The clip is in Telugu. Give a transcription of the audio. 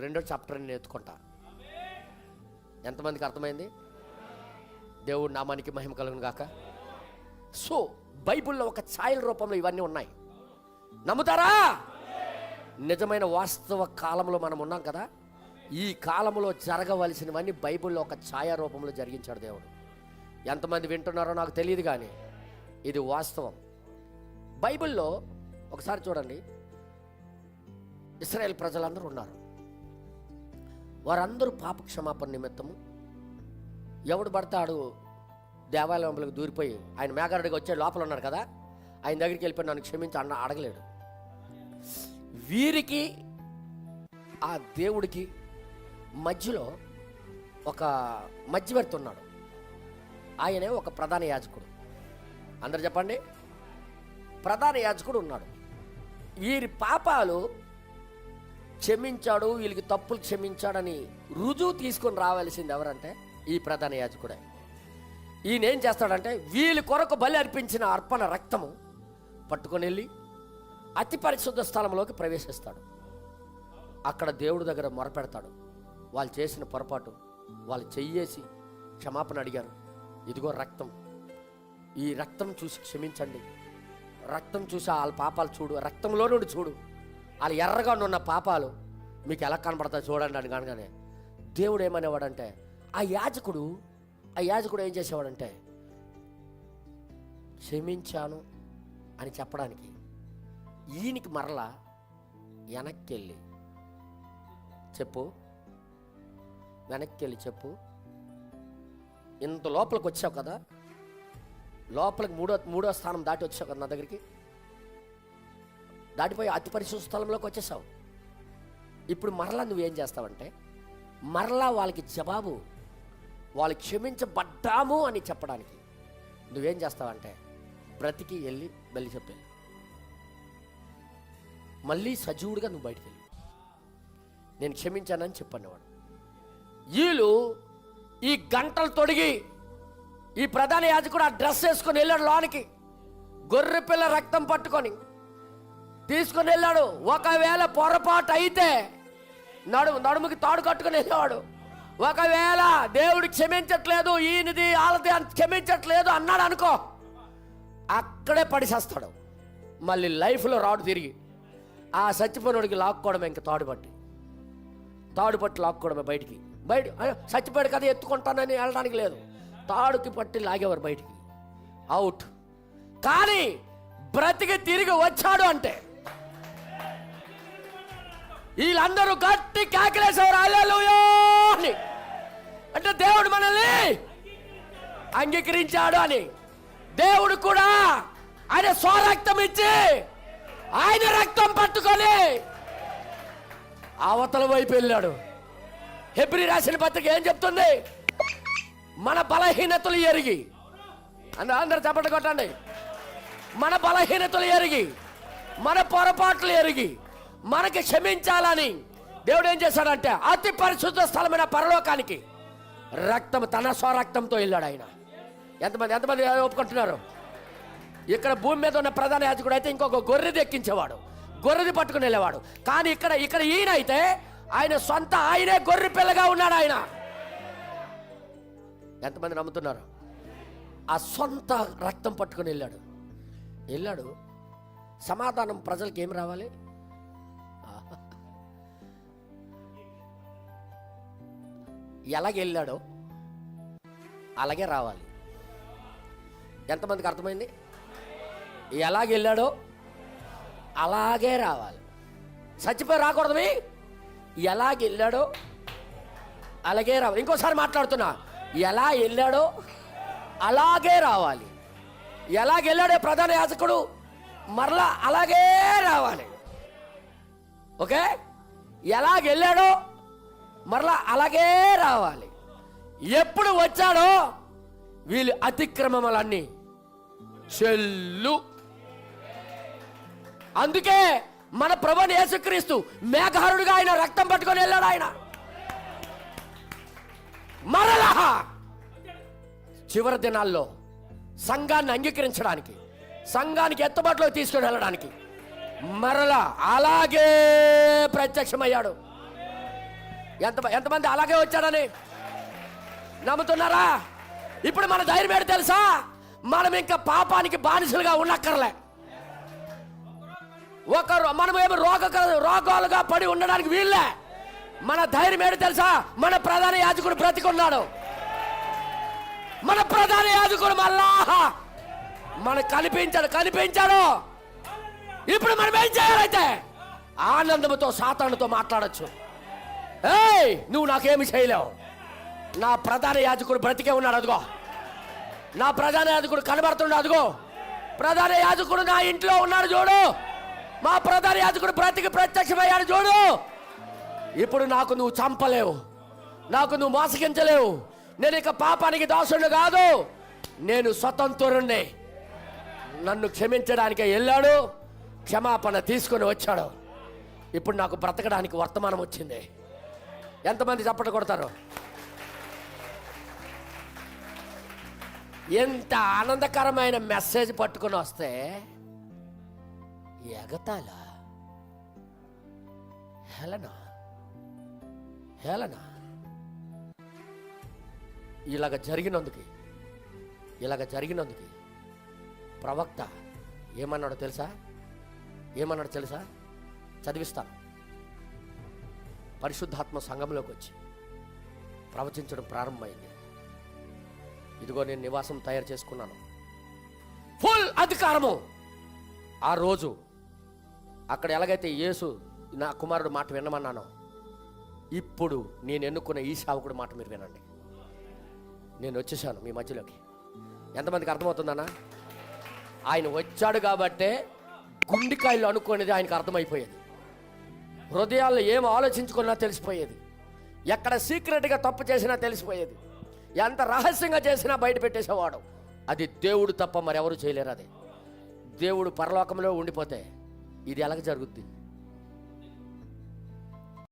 2వ చాప్టర్ నేను ఎత్తుకుంటా. ఎంతమందికి అర్థమైంది? దేవుడు నామానికి మహిమ కలుగును గాక. సో బైబిల్లో ఒక ఛాయల రూపంలో ఇవన్నీ ఉన్నాయి. నమ్ముతారా? నిజమైన వాస్తవ కాలంలో మనం ఉన్నాం కదా. ఈ కాలంలో జరగవలసినవన్నీ బైబిల్లో ఒక ఛాయ రూపంలో జరిగించాడు దేవుడు. ఎంతమంది వింటున్నారో నాకు తెలియదు, కానీ ఇది వాస్తవం. బైబిల్లో ఒకసారి చూడండి, ఇశ్రాయేల్ ప్రజలందరూ ఉన్నారు. వారందరూ పాప క్షమాపణ నిమిత్తము ఎవడు పడతాడు దేవాలయంలోకి దూరిపోయి, ఆయన మేఘారుడిగా వచ్చే లోపల ఉన్నాడు కదా, ఆయన దగ్గరికి వెళ్ళిపోయి నన్ను క్షమించి అడగలేడు. వీరికి ఆ దేవుడికి మధ్యలో ఒక మధ్యవర్తి ఉన్నాడు. ఆయనే ఒక ప్రధాన యాజకుడు. అందరు చెప్పండి, ప్రధాన యాజకుడు ఉన్నాడు. వీరి పాపాలు క్షమించాడు, వీళ్ళకి తప్పులు క్షమించాడని రుజువు తీసుకొని రావాల్సింది ఎవరంటే ఈ ప్రధాన యాజకుడే. ఈయన ఏం చేస్తాడంటే వీళ్ళ కొరకు బలి అర్పించిన అర్పణ రక్తము పట్టుకొని వెళ్ళి అతి పరిశుద్ధ స్థలంలోకి ప్రవేశిస్తాడు. అక్కడ దేవుడి దగ్గర మొరపెడతాడు. వాళ్ళు చేసిన పొరపాటు, వాళ్ళు చెయ్యేసి క్షమాపణ అడిగారు. ఇదిగో రక్తం, ఈ రక్తం చూసి క్షమించండి. రక్తం చూసి వాళ్ళ పాపాలు చూడు, రక్తంలో నుండి చూడు, వాళ్ళు ఎర్రగా ఉన్న పాపాలు మీకు ఎలా కనబడతాయి చూడండి అని అనగానే దేవుడు ఏమనేవాడంటే, ఆ యాజకుడు ఏం చేసేవాడంటే, క్షమించాను అని చెప్పడానికి ఈయనకి మరలా వెనక్కి వెళ్ళి చెప్పు, ఇంత లోపలికి వచ్చావు కదా, లోపలికి మూడో స్థానం దాటి వచ్చావు కదా, నా దగ్గరికి దాటిపోయి అతి పరిశుద్ధ స్థలంలోకి వచ్చేసావు. ఇప్పుడు మరలా నువ్వేం చేస్తావంటే, మరలా వాళ్ళకి జవాబు, వాళ్ళు క్షమించబడ్డాము అని చెప్పడానికి నువ్వేం చేస్తావంటే బ్రతికి వెళ్ళి బలి చెప్పి మళ్ళీ సజీవుడిగా నువ్వు బయటికి వెళ్ళి నేను క్షమించానని చెప్పన్నవాడు. వీళ్ళు ఈ గంటలు తొడిగి ఈ ప్రధాన యాజకుడు ఆ డ్రెస్ వేసుకొని వెళ్ళాడు లోనికి, గొర్రె పిల్ల రక్తం పట్టుకొని తీసుకొని వెళ్ళాడు. ఒకవేళ పొరపాటు అయితే నడుముకి తాడు కట్టుకొని వెళ్ళేవాడు. ఒకవేళ దేవుడు క్షమించట్లేదు, ఈయనది వాళ్ళది క్షమించట్లేదు అన్నాడు అనుకో, అక్కడే పడిసేస్తాడు. మళ్ళీ లైఫ్లో రాడు తిరిగి. ఆ చచ్చిపోయినోడికి లాక్కోవడమే, ఇంకా తాడు పట్టి లాక్కోవడమే బయటికి. చచ్చిపోయాడు కదా ఎత్తుకుంటానని వెళ్ళడానికి లేదు, తాడుకి పట్టి లాగేవారు బయటికి, అవుట్. కానీ బ్రతికి తిరిగి వచ్చాడు అంటే వీళ్ళందరూ గట్టి కేకలేసేవారు హల్లెలూయా అని. అంటే దేవుడు మనల్ని అంగీకరించాడు అని. దేవుడు కూడా ఆయన స్వరక్తం ఇచ్చి ఆయన రక్తం పట్టుకొని అవతల వైపు వెళ్ళాడు. హెబ్రీ రాసిన పత్రిక ఏం చెప్తుంది? మన బలహీనతలు ఎరిగి, అందరూ చప్పట్లు కొట్టండి, మన బలహీనతలు ఎరిగి, మన పొరపాట్లు ఎరిగి మనకి క్షమించాలని దేవుడు ఏం చేశాడంటే అతి పరిశుద్ధ స్థలమైన పరలోకానికి రక్తం, తన స్వరక్తంతో వెళ్ళాడు ఆయన. ఎంతమంది ఒప్పుకుంటున్నారు? ఇక్కడ భూమి మీద ఉన్న ప్రధాన యాజకుడు అయితే ఇంకొక గొర్రెది ఎక్కించేవాడు, గొర్రెది పట్టుకుని వెళ్ళేవాడు. కానీ ఇక్కడ ఈయన అయితే ఆయన సొంత ఆయనే గొర్రె పిల్లగా ఉన్నాడు ఆయన. ఎంతమంది నమ్ముతున్నారు? ఆ సొంత రక్తం పట్టుకుని వెళ్ళాడు. సమాధానం ప్రజలకు ఏమి రావాలి? ఎలాగెళ్ళాడో అలాగే రావాలి. ఎంతమందికి అర్థమైంది? ఎలాగెళ్ళాడో అలాగే రావాలి. చచ్చిపోయి రాకూడదు. ఎలాగెళ్ళాడో అలాగే రావాలి. ఇంకోసారి మాట్లాడుతున్నా, ఎలా వెళ్ళాడో అలాగే రావాలి. ఎలాగెళ్ళాడో ప్రధాన యాజకుడు మరలా అలాగే రావాలి. ఓకే, ఎలాగెళ్ళాడో మరలా అలాగే రావాలి. ఎప్పుడు వచ్చాడో వీళ్ళు అతిక్రమములన్నీ చెల్లు. అందుకే మన ప్రభువైన యేసుక్రీస్తు మేఘారుడుగా ఆయన రక్తం పట్టుకొని వెళ్ళాడు. ఆయన మరలా చివరి దినాల్లో సంఘాన్ని అంగీకరించడానికి, సంఘానికి ఎత్తుబాటులో తీసుకొని వెళ్ళడానికి మరలా అలాగే ప్రత్యక్షమయ్యాడు. ఎంతమంది అలాగే వచ్చాడని నమ్ముతున్నారా? ఇప్పుడు మన ధైర్యం ఏంటి తెలుసా? మనం ఇంకా పాపానికి బానిసలుగా ఉండక్కర్లే. మనం ఏమి రోగాలుగా పడి ఉండడానికి వీళ్ళే. మన ధైర్యం ఏంటి తెలుసా? మన ప్రధాన యాజకుడు బ్రతికున్నాడు. మన ప్రధాన యాజకుడు మళ్ళా మనకు కనిపించాడు. ఇప్పుడు మనం ఏం చేయాలైతే? ఆనందంతో సాతానుతో మాట్లాడచ్చు. ఏయ్, నువ్వు నాకేమి చేయలేవు. నా ప్రధాన యాజకుడు బ్రతికే ఉన్నాడు. అదిగో నా ప్రధాన యాజకుడు కనబడుతున్నాడు. అదిగో ప్రధాన యాజకుడు నా ఇంట్లో ఉన్నాడు చూడు. మా ప్రధాన యాజకుడు బ్రతికి ప్రత్యక్షమయ్యాడు చూడు. ఇప్పుడు నాకు నువ్వు చంపలేవు, నాకు నువ్వు మోసగించలేవు. నేను ఇక పాపానికి దాసుడు కాదు, నేను స్వతంత్రుణ్ణి. నన్ను క్షమించడానికే వెళ్ళాడు, క్షమాపణ తీసుకొని వచ్చాడు. ఇప్పుడు నాకు బ్రతకడానికి వర్తమానం వచ్చింది. ఎంతమంది చప్పట్లు కొడతారు? ఎంత ఆనందకరమైన మెసేజ్ పట్టుకొని వస్తే ఎగతాళ, హేళన ఇలాగ జరిగినందుకు ప్రవక్త ఏమన్నాడో తెలుసా? చదివిస్తాను. పరిశుద్ధాత్మ సంఘంలోకి వచ్చి ప్రవచించడం ప్రారంభమైంది. ఇదిగో నేను నివాసం తయారు చేసుకున్నాను, ఫుల్ అధికారము. ఆ రోజు అక్కడ ఎలాగైతే యేసు నా కుమారుడు మాట వినమన్నానో, ఇప్పుడు నేను ఎన్నుకున్న ఈ సేవకుడు మాట మీరు వినండి. నేను వచ్చేసాను మీ మధ్యలోకి. ఎంతమందికి అర్థమవుతుందన్నా? ఆయన వచ్చాడు కాబట్టే గుండెకాయలు అనుకునేది ఆయనకు అర్థమైపోయేది. హృదయాల్లో ఏం ఆలోచించుకున్నా తెలిసిపోయేది. ఎక్కడ సీక్రెట్గా తప్పు చేసినా తెలిసిపోయేది. ఎంత రహస్యంగా చేసినా బయట పెట్టేసేవాడు. అది దేవుడు తప్ప మరెవరు చేయలేరు. అది దేవుడు పరలోకంలో ఉండిపోతే ఇది ఎలాగ జరుగుద్ది?